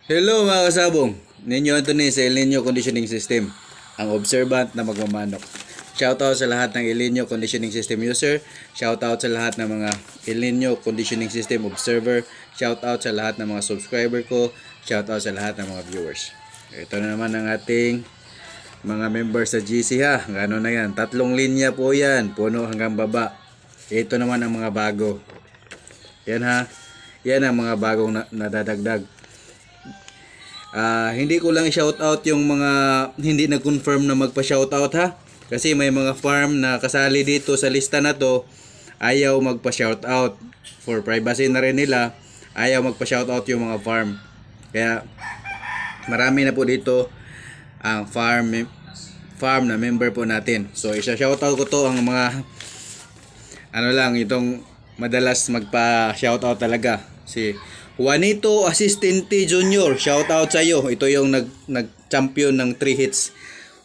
Hello mga kasabong, Ninyo Anthony sa El Nino Conditioning System, ang observant na magmamanok. Shoutout sa lahat ng El Nino Conditioning System user, shoutout sa lahat ng mga El Nino Conditioning System observer, shoutout sa lahat ng mga subscriber ko, shoutout sa lahat ng mga viewers. Ito na naman ang ating mga members sa GC ha. Gano'n na yan, 3 linya po yan, puno hanggang baba. Ito naman ang mga bago. Yan ha, yan ang mga bagong nadadagdag. Hindi ko lang i-shoutout yung mga hindi nag-confirm na magpa-shoutout ha. Kasi may mga farm na kasali dito sa lista na to, ayaw magpa-shoutout. For privacy na rin nila, ayaw magpa-shoutout yung mga farm. Kaya marami na po dito ang farm na member po natin. So isa-shoutout ko to ang mga itong madalas magpa-shoutout talaga. Si Juanito Asistente Jr. Shoutout sa iyo. Ito yung nag-champion ng 3 hits.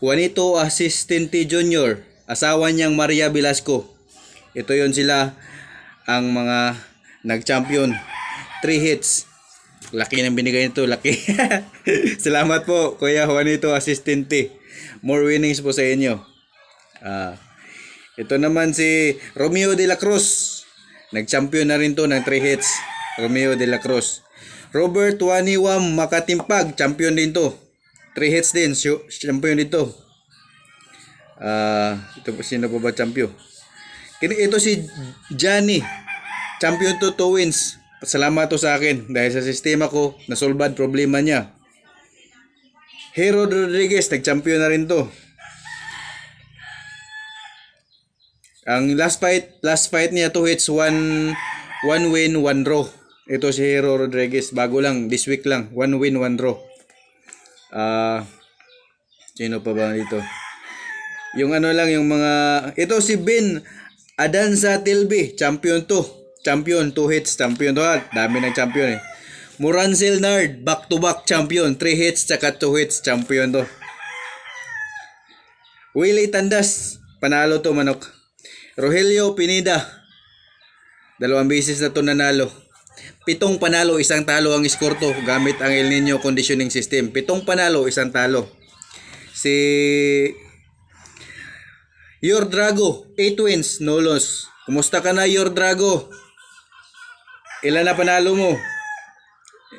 Juanito Asistente Jr. Asawa niyang Maria Velasco. Ito yon sila ang mga nag-champion 3 hits. Laki ng binigay nito, laki. Salamat po Kuya Juanito Asistente. More winnings po sa inyo. Ito naman si Romeo de la Cruz. Nag-champion na rin to ng 3 hits. Romeo de la Cruz. Robert Waniwam Makatimpag, champion din to. 3 hits din, champion dito. Ito po, sino po ba champion? Ito si Johnny. Champion to 2 wins. Salamat to sa akin dahil sa sistema ko nasolbad problema niya. Hero Rodriguez, nag-champion na rin to. Ang last fight niya 2 hits, 1 win, 1 draw. Ito si Hero Rodriguez, bago lang, this week lang, 1 win, 1 draw. Sino pa ba dito? Yung yung mga, ito si Ben Adanza Tilby, champion to. Champion, 2 hits, champion to. Dami ng champion eh. Murancel Nard, back to back champion, 3 hits, tsaka 2 hits, champion to. Willie Tandas, panalo to manok. Rogelio Pineda, 2 beses na to nanalo. 7 panalo, 1 talo ang score to gamit ang El Nino Conditioning System. 7 panalo, 1 talo. Si Yor Drago, 8 wins, no loss. Kumusta ka na Yor Drago? Ilan na panalo mo?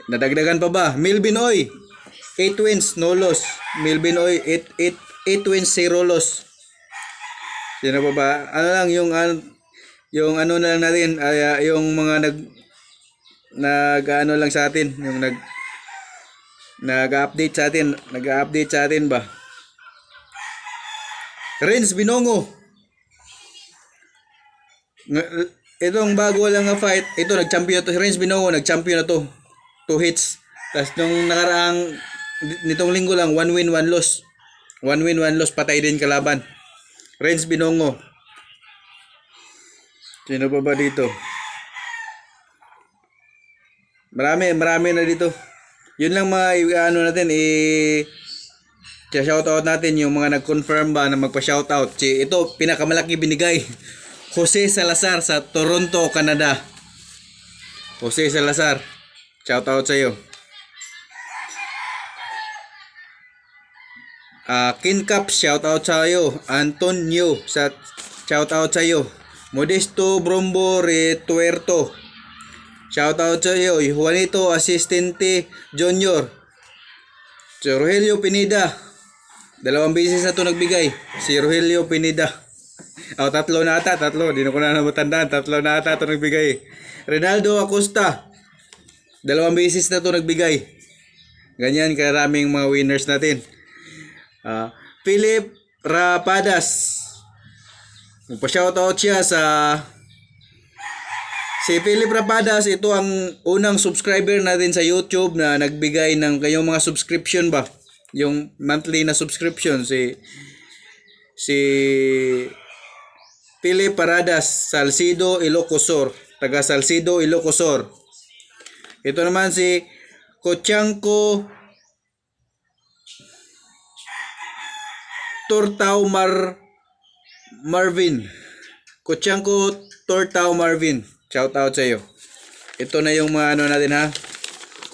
Nadagdagan pa ba? Melvin Oy, 8 wins, no loss. Melvin Oy, 8 wins, 0 loss. Sino pa ba? Yung na lang natin, yung mga nag-ano lang sa atin, yung nag-update sa atin ba? Renz Binongo. Itong bago lang na fight, ito nag-champion to. Renz Binongo nag-champion na to. 2 hits. Tapos nung nakaraang nitong linggo lang 1 win, 1 loss. 1 win, 1 loss, patay din kalaban. Renz Binongo. Sino pa ba dito? Marami na dito. Yun lang mga natin shoutout natin yung mga nag-confirm ba na magpa-shoutout. Ito pinakamalaki binigay. Jose Salazar sa Toronto, Canada. Jose Salazar, shoutout sa iyo. Kincap, shoutout sa iyo. Antonio, shoutout sa iyo. Modesto Brombo Retuerto, shoutout sa iyo. Juanito Asistente Jr. Si Rogelio Pineda, 2 beses na to nagbigay. Si Rogelio Pineda. 3 na ata, 3. Di na ko na matandaan. 3 na ata to nagbigay. Ronaldo Acosta, 2 beses na to nagbigay. Ganyan karaming mga winners natin. Philip Rapadas, magpa-shoutout siya sa si Philip Rapadas. Ito ang unang subscriber natin sa YouTube na nagbigay ng kayong mga subscription ba, yung monthly na subscription. Si Philip Paradas, Salcido, Ilocosur, taga Salcido, Ilocosur. Ito naman si Kochanko Tortao Marvin. Kochanko Tortao Marvin, shout out sa iyo. Ito na yung mga natin ha.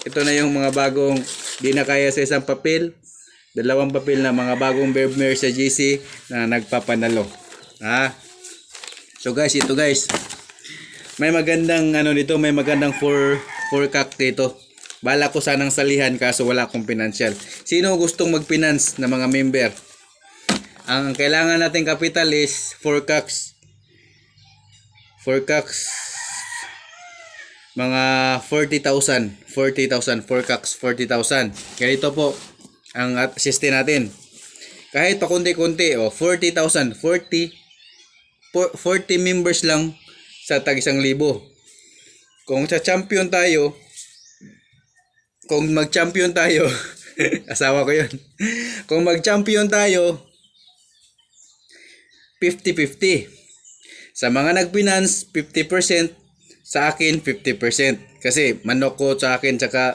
Ito na yung mga bagong Di na kaya sa isang papel. Dalawang papel na mga bagong Bearmare sa GC na nagpapanalo. Ha? So guys, ito guys. May magandang ano dito, may magandang 4-cock dito. Bala ko sanang salihan kaso wala akong financial. Sino gustong mag-finance na mga member? Ang kailangan nating capital is 4-cocks. 4-cocks. Mga 40,000. 4-cocks, 40,000. Ganito po ang assist natin. Kahit pa konti-konti, 40,000, 40 members lang sa tag 1,000. Kung sa champion tayo, kung mag-champion tayo, asawa ko 'yun. Kung mag-champion tayo, 50-50. Sa mga nag-finance, 50%, sa akin 50%. Kasi manok ko sa akin tsaka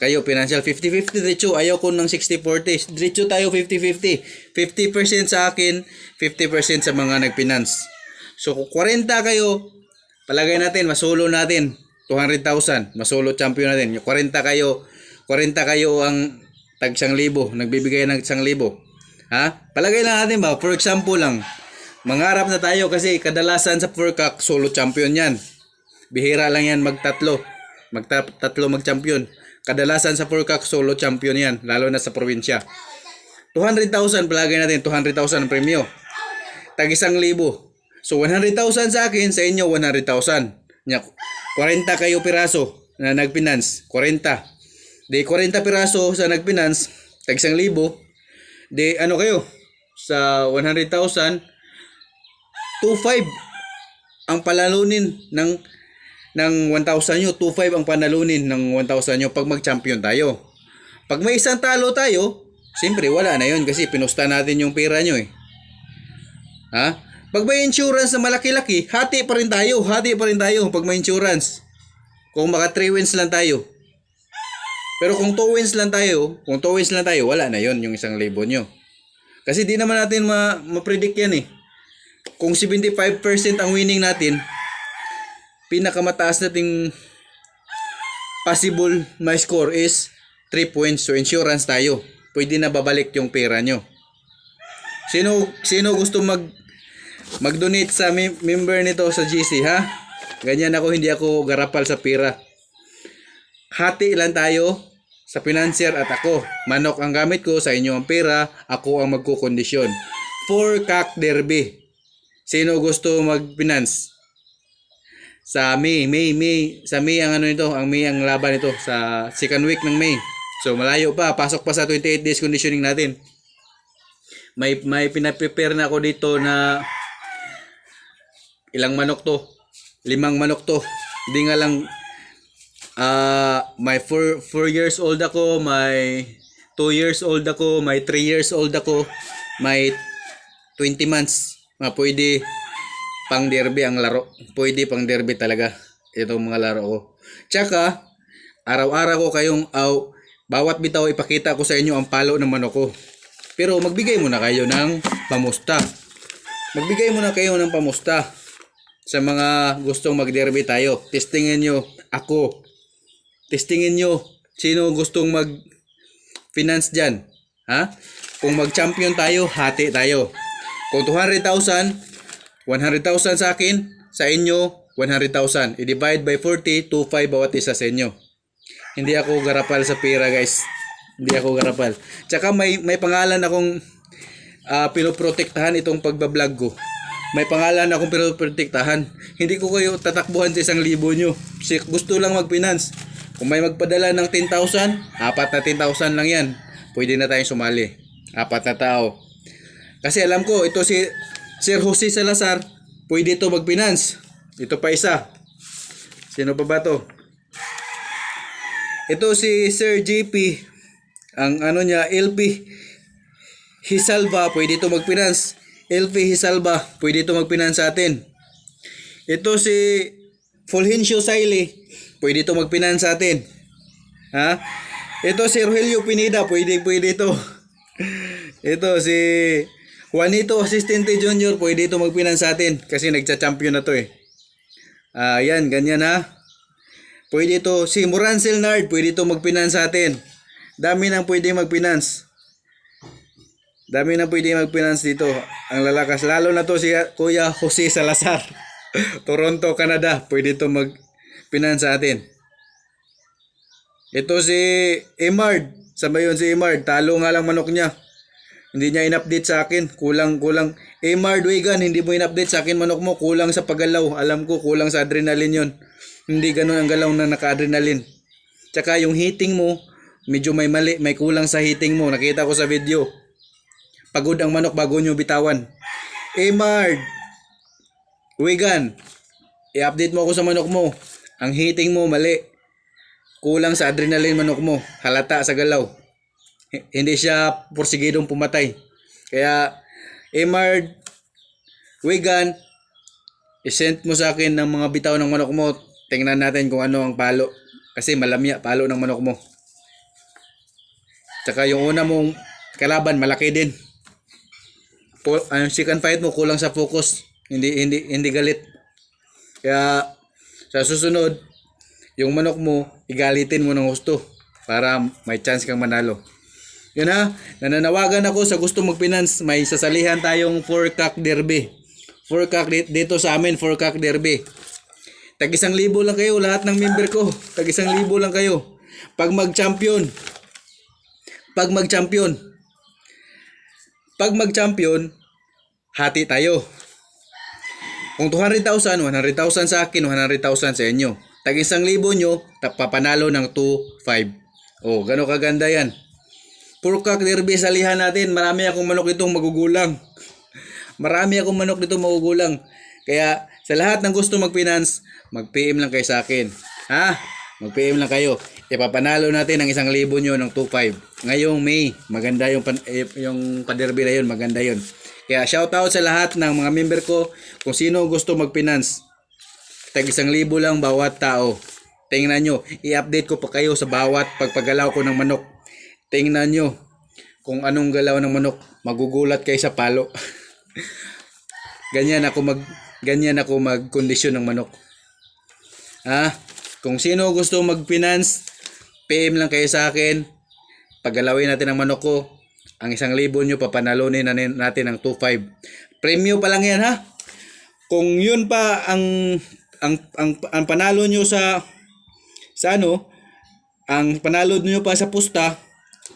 kayo financial 50-50 diretso, ayaw ko ng 60-40. Diretso tayo 50-50. 50% sa akin, 50% sa mga nag-finance. So kung 40 kayo, palagay natin masulo natin 200,000, masulo champion natin. 40 kayo ang tag 1,000, nagbibigay ng 1,000. Ha? Palagay lang natin ba, for example lang, mangarap na tayo kasi kadalasan sa 4-cock solo champion 'yan. Bihira lang 'yan magtatlo mag-champion. Kadalasan sa 4-cock solo champion 'yan, lalo na sa probinsya. 200,000 palagay natin, 200,000 premyo. Tag 1,000. So 100,000 sa akin, sa inyo 100,000. 40 kayo piraso na nag-finance, 40. Di 40 piraso sa nag-finance, tag 1,000. Di ano kayo? Sa 100,000, 2,500 ang palalunin ng 1,000 nyo. 2,500 ang panalunin ng 1,000 nyo pag mag-champion tayo. Pag may isang talo tayo, siyempre wala na yun kasi pinusta natin yung pera nyo eh. Ha? Pag may insurance na malaki-laki, hati pa rin tayo pag may insurance. Kung maka 3 wins lang tayo. Pero kung 2 wins lang tayo, wala na yun yung 1,000 nyo. Kasi di naman natin ma-predict yan eh. Kung 75% ang winning natin, pinakamataas nating possible my score is 3 points. So insurance tayo. Pwede na babalik yung pera nyo. Sino gusto mag-donate sa member nito sa GC, ha? Ganyan ako, hindi ako garapal sa pera. Hati lang tayo sa financier at ako. Manok ang gamit ko, sa inyo ang pera, ako ang magkukondisyon. 4-cock derby. Sino gusto mag-finance? Sa May ang May ang laban nito sa second week ng May. So malayo pa, pasok pa sa 28 days conditioning natin. May pinaprepare na ako dito na ilang manok to? 5 manok to. Hindi nga lang may 4 years old ako, may 2 years old ako, may 3 years old ako, may 20 months. Pwede pang derby ang laro. Pwede pang derby talaga itong mga laro ko. Tsaka araw-araw ko kayong bawat bitaw ipakita ko sa inyo ang palo ng manok ko. Pero magbigay muna kayo ng pamusta. Sa mga gustong mag-derby tayo. Testingin nyo ako. Testingin nyo sino gustong mag-finance dyan. Ha? Kung mag-champion tayo, hati tayo. Kung 200,000, 100,000 sa akin, sa inyo, 100,000. I-divide by 40, 2,500 bawat isa sa inyo. Hindi ako garapal sa pera, guys. Hindi ako garapal. Tsaka may pangalan akong pinoprotektahan itong pagbablog ko. May pangalan akong pinoprotektahan. Hindi ko kayo tatakbuhan sa 1,000 nyo. Kasi gusto lang mag-finance. Kung may magpadala ng 10,000, 4 na 10,000 lang yan. Pwede na tayong sumali. 4 na tao. Kasi alam ko, ito si Sir Jose Salazar, pwede ito mag-finance. Ito pa isa. Sino pa ba to? Ito si Sir JP. Ang niya, LP Hisalva, pwede ito mag-finance. LP Hisalva, pwede ito mag-finance sa atin. Ito si Fulgencio Saile, pwede ito mag-finance sa atin. Ha? Ito si Rogelio Pineda, pwede ito. Ito si Juanito Asistente Junior, pwede ito mag-finance sa atin kasi nagcha-champion na to eh. Yan, ganyan ha. Pwede ito si Morancel Nard, pwede ito mag-finance sa atin. Dami nang pwede mag-finance. Dami nang pwede mag-finance dito. Ang lalakas. Lalo na to si Kuya Jose Salazar. Toronto, Canada. Pwede to mag-finance sa atin. Ito si Emard. Sabay yun si Emard. Talo nga lang manok niya. Hindi niya in-update sa akin. Kulang. Emard Wigan, hindi mo in-update sa akin manok mo. Kulang sa paggalaw. Alam ko, kulang sa adrenaline yon. Hindi ganun ang galaw na naka-adrenaline. Tsaka yung hitting mo, medyo may mali. May kulang sa hitting mo. Nakita ko sa video. Pagod ang manok bago nyo bitawan. Emard Wigan, i-update mo ako sa manok mo. Ang hitting mo mali. Kulang sa adrenaline manok mo. Halata sa galaw. Hindi siya porsigidong pumatay. Kaya, Emard Wigan, isend mo sa akin ng mga bitaw ng manok mo. Tingnan natin kung ano ang palo. Kasi malamya, palo ng manok mo. Tsaka yung una mong kalaban, malaki din. Ang second fight mo, kulang sa focus. Hindi galit. Kaya, sa susunod, yung manok mo, igalitin mo ng gusto. Para may chance kang manalo. Yun ha, nananawagan ako sa gusto mag-finance. May sasalihan tayong 4-cock derby. 4-cock dito sa amin, 4-cock derby. Tag 1,000 lang kayo, lahat ng member ko. Tag 1,000 lang kayo. Pag mag-champion, hati tayo. Kung 200,000, 100,000 sa akin, 100,000 sa inyo. Tag 1,000 nyo, papanalo ng 2,500. Oh, gano'ng kaganda yan. 4-cock derby, salihan natin. Marami akong manok dito magugulang. Kaya sa lahat ng gusto mag-finance, mag-PM lang kayo sa akin. Ha? Mag-PM lang kayo. Ipapanalo natin ang 1,000 nyo ng 2,500. Ngayong May, maganda yung pa-derby na yun, maganda yun. Kaya shoutout sa lahat ng mga member ko. Kung sino gusto mag-finance, tag 1,000 lang bawat tao. Tingnan nyo, i-update ko pa kayo sa bawat pagpagalaw ko ng manok. Tingnan nyo kung anong galaw ng manok. Magugulat kayo sa palo. ganyan ako mag-kondisyon ng manok. Ha? Kung sino gusto mag-finance, PM lang kayo sa akin. Paggalawin natin ang manok ko. Ang 1,000 nyo, papanalunin natin ang 2,500. Premyo pa lang yan ha. Kung yun pa ang panalo nyo ang panalo nyo pa sa pusta,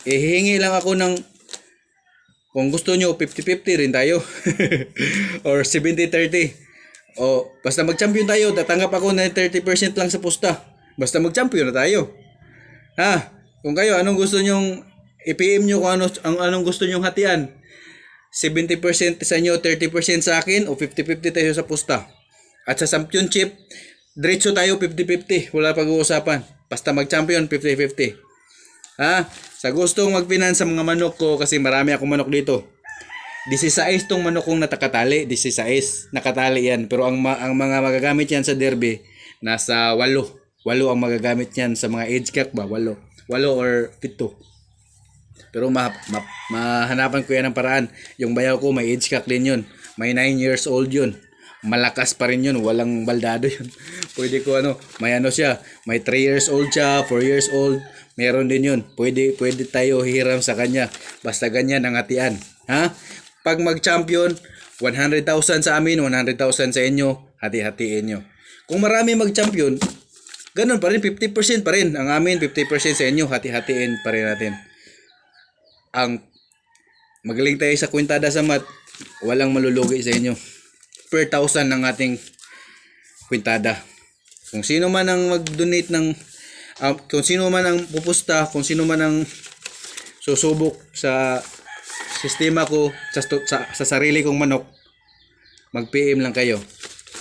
hihingi lang ako ng, kung gusto nyo 50-50 rin tayo or 70-30. O basta mag-champion tayo, tatanggap ako ng 30% lang sa pusta. Basta mag-champion na tayo. Ha? Kung kayo anong gusto nyong i-PM nyo, kung anong gusto nyong hatian. 70% sa inyo, 30% sa akin, o 50-50 tayo sa pusta. At sa championship, diretso tayo 50-50. Wala pag-uusapan. Basta mag-champion 50-50. Ha? Sa gustong mag-finance sa mga manok ko, kasi marami akong manok dito. 16 tong manok kong natakatali. 16. Nakatali yan. Pero ang mga magagamit yan sa derby, nasa 8. 8 ang magagamit yan sa mga age cock ba? 8 or 7. Pero mahanapan ko yan ng paraan. Yung bayaw ko may age cock din yun. May 9 years old yun. Malakas pa rin yun. Walang baldado yun. Pwede ko may siya. May 3 years old siya, 4 years old. Meron din yun. Pwede tayo hiram sa kanya. Basta ganyan ang hatian. Ha? Pag mag-champion, 100,000 sa amin, 100,000 sa inyo. Hati-hatiin nyo. Kung marami mag-champion, ganun pa rin. 50% pa rin. Ang amin, 50% sa inyo. Hati-hatiin pa rin natin. Magaling tayo sa kwintada sa mat. Walang malulugi sa inyo. Per 1,000 ng ating kwintada. Kung sino man ang mag-donate kung sino man ang pupusta, kung sino man ang susubok sa sistema ko, sa sarili kong manok, mag-PM lang kayo.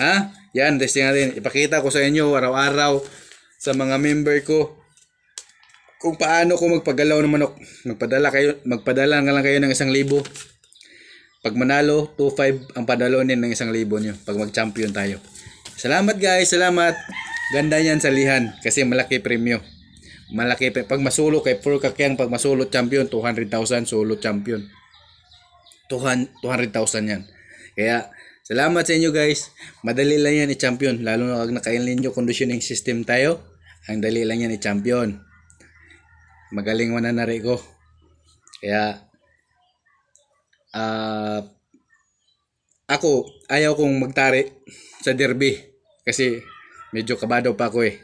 Ha? Yan, testing natin. Ipakita ko sa inyo araw-araw sa mga member ko kung paano ko magpagalaw ng manok. Magpadala nga lang kayo ng 1,000. Pag manalo, 2,500 ang padalonin ng 1,000 nyo pag mag-champion tayo. Salamat guys, salamat. Ganda yan salihan kasi malaki premyo. Pag masulo kay 4-cock yan, pag masulo champion, 200,000 solo champion. 200,000 yan. Kaya salamat sa inyo guys. Madali lang yan i-champion. Lalo na pag naka-inline conditioning system tayo, ang dali lang yan i-champion. Magaling mananari ko. Kaya ako ayaw kong magtari sa derby kasi medyo kabado pa ako eh.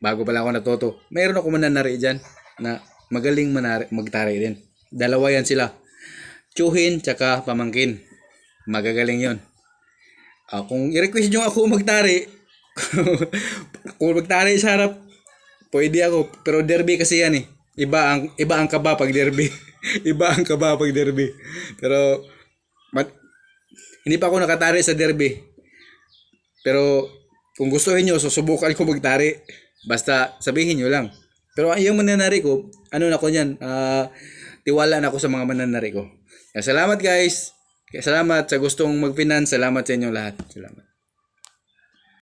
Bago pa lang ako natuto. Mayroon ako mananari diyan na magaling magtari din. Dalawa yan sila. Tsuhin tsaka pamangkin. Magagaling 'yon. Kung i-request nyo ako magtari, kung magtari sa harap, pwede ako. Pero derby kasi yan eh. Iba ang kaba pag derby. Iba ang kaba pag derby. Pero hindi pa ako nakatari sa derby. Pero kung gustuhin nyo, susubukan ko magtari. Basta sabihin nyo lang. Pero yung mananari ko, ano na ko yan, tiwala na ako sa mga mananari ko. Kaya salamat guys. Kaya salamat sa gustong mag-finance. Salamat sa inyong lahat. Salamat.